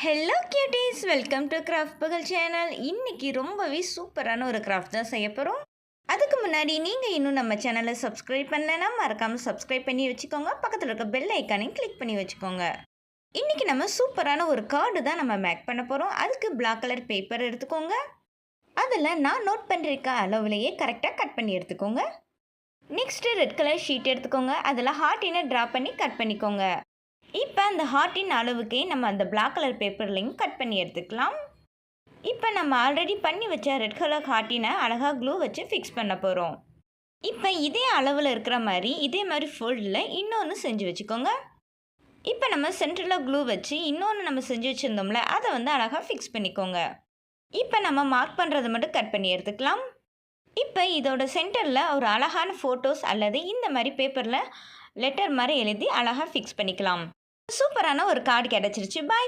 Hello cuties, welcome to craft பகல் channel. இன்னைக்கு ரொம்பவே சூப்பரான ஒரு கிராஃப்ட் தான் செய்ய போகிறோம். அதுக்கு முன்னாடி நீங்கள் இன்னும் நம்ம சேனலை சப்ஸ்கிரைப் பண்ணலைன்னா மறக்காமல் சப்ஸ்கிரைப் பண்ணி வச்சுக்கோங்க. பக்கத்தில் இருக்க பெல் ஐக்கானையும் கிளிக் பண்ணி வச்சுக்கோங்க. இன்றைக்கி நம்ம சூப்பரான ஒரு கார்டு தான் நம்ம மேக் பண்ண போகிறோம். அதுக்கு பிளாக் கலர் பேப்பர் எடுத்துக்கோங்க. அதில் நான் நோட் பண்ணிருக்க அளவுலையே கரெக்டாக கட் பண்ணி எடுத்துக்கோங்க. நெக்ஸ்ட்டு ரெட் கலர் ஷீட் எடுத்துக்கோங்க. அதில் ஹார்ட்டினை ட்ரா பண்ணி கட் பண்ணிக்கோங்க. இப்போ அந்த ஹார்ட்டின் அளவுக்கே நம்ம அந்த பிளாக் கலர் பேப்பர்லையும் கட் பண்ணி எடுத்துக்கலாம். இப்போ நம்ம ஆல்ரெடி பண்ணி வச்ச ரெட் கலர் ஹார்ட்டினை அழகாக க்ளூ வச்சு ஃபிக்ஸ் பண்ண போகிறோம். இப்போ இதே அளவில் இருக்கிற மாதிரி இதே மாதிரி ஃபோல்டில் இன்னொன்று செஞ்சு வச்சுக்கோங்க. இப்போ நம்ம சென்டரில் க்ளூ வச்சு இன்னொன்று நம்ம செஞ்சு வச்சுருந்தோம்ல, அதை வந்து அழகாக ஃபிக்ஸ் பண்ணிக்கோங்க. இப்போ நம்ம மார்க் பண்ணுறதை மட்டும் கட் பண்ணி எடுத்துக்கலாம். இப்போ இதோட சென்டரில் ஒரு அழகான ஃபோட்டோஸ் அல்லது இந்த மாதிரி பேப்பரில் லெட்டர் மாதிரி எழுதி அழகாக ஃபிக்ஸ் பண்ணிக்கலாம். சூப்பரான ஒரு கார்டு கிடச்சிருச்சு. பாய்.